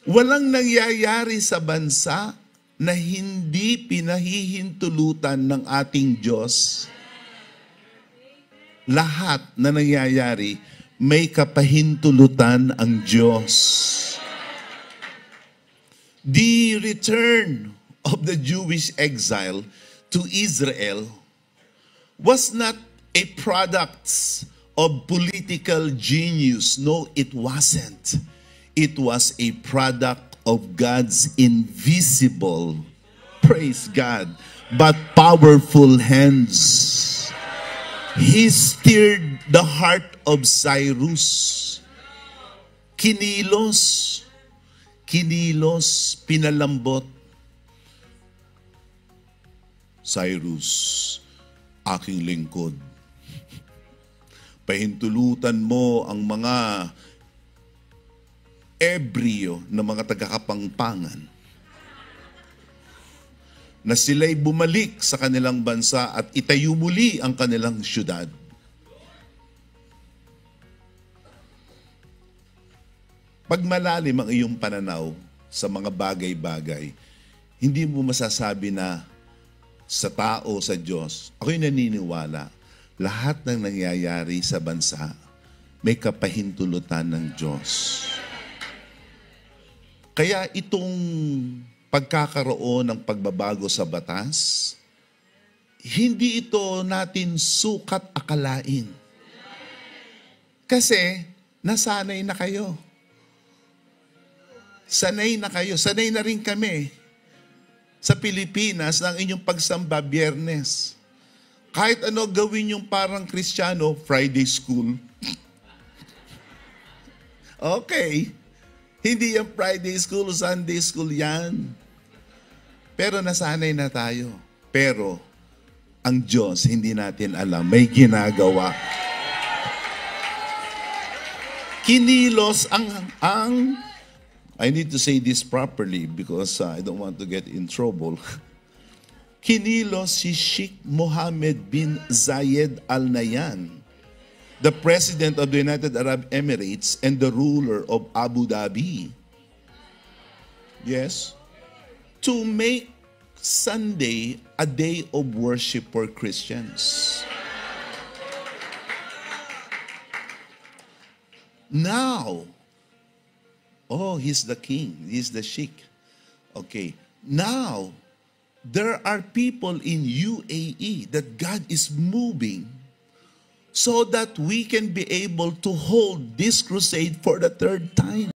Walang nangyayari sa bansa na hindi pinahihintulutan ng ating Diyos. Lahat na nangyayari, may kapahintulutan ang Diyos. The return of the Jewish exile to Israel was not a product of political genius. No, it wasn't. It was a product of God's invisible, praise God, but powerful hands. He stirred the heart of Cyrus. Kinilos, pinalambot. Cyrus, aking lingkod. Pahintulutan mo ang mga ebryo na mga tagakapangpangan na sila'y bumalik sa kanilang bansa at itayo muli ang kanilang syudad. Pag malalim ang iyong pananaw sa mga bagay-bagay, hindi mo masasabi na sa tao, sa Diyos, ako'y naniniwala, lahat ng nangyayari sa bansa, may kapahintulutan ng Diyos. Kaya itong pagkakaroon ng pagbabago sa batas, hindi ito natin sukat akalain. Kasi nasanay na kayo. Sanay na kayo. Sanay na rin kami. Sa Pilipinas, ang inyong pagsamba Biyernes. Kahit ano gawin yung parang Kristiyano, Friday school. Okay. Hindi yung Friday school, Sunday school yan. Pero nasanay na tayo. Pero ang Diyos, hindi natin alam, may ginagawa. Kinilos ang I need to say this properly because I don't want to get in trouble. Kinilos si Sheikh Mohammed bin Zayed Al Nahyan, the President of the United Arab Emirates and the ruler of Abu Dhabi. Yes. To make Sunday a day of worship for Christians. Now, he's the king. He's the sheikh. Okay. Now, there are people in UAE that God is moving so that we can be able to hold this crusade for the third time.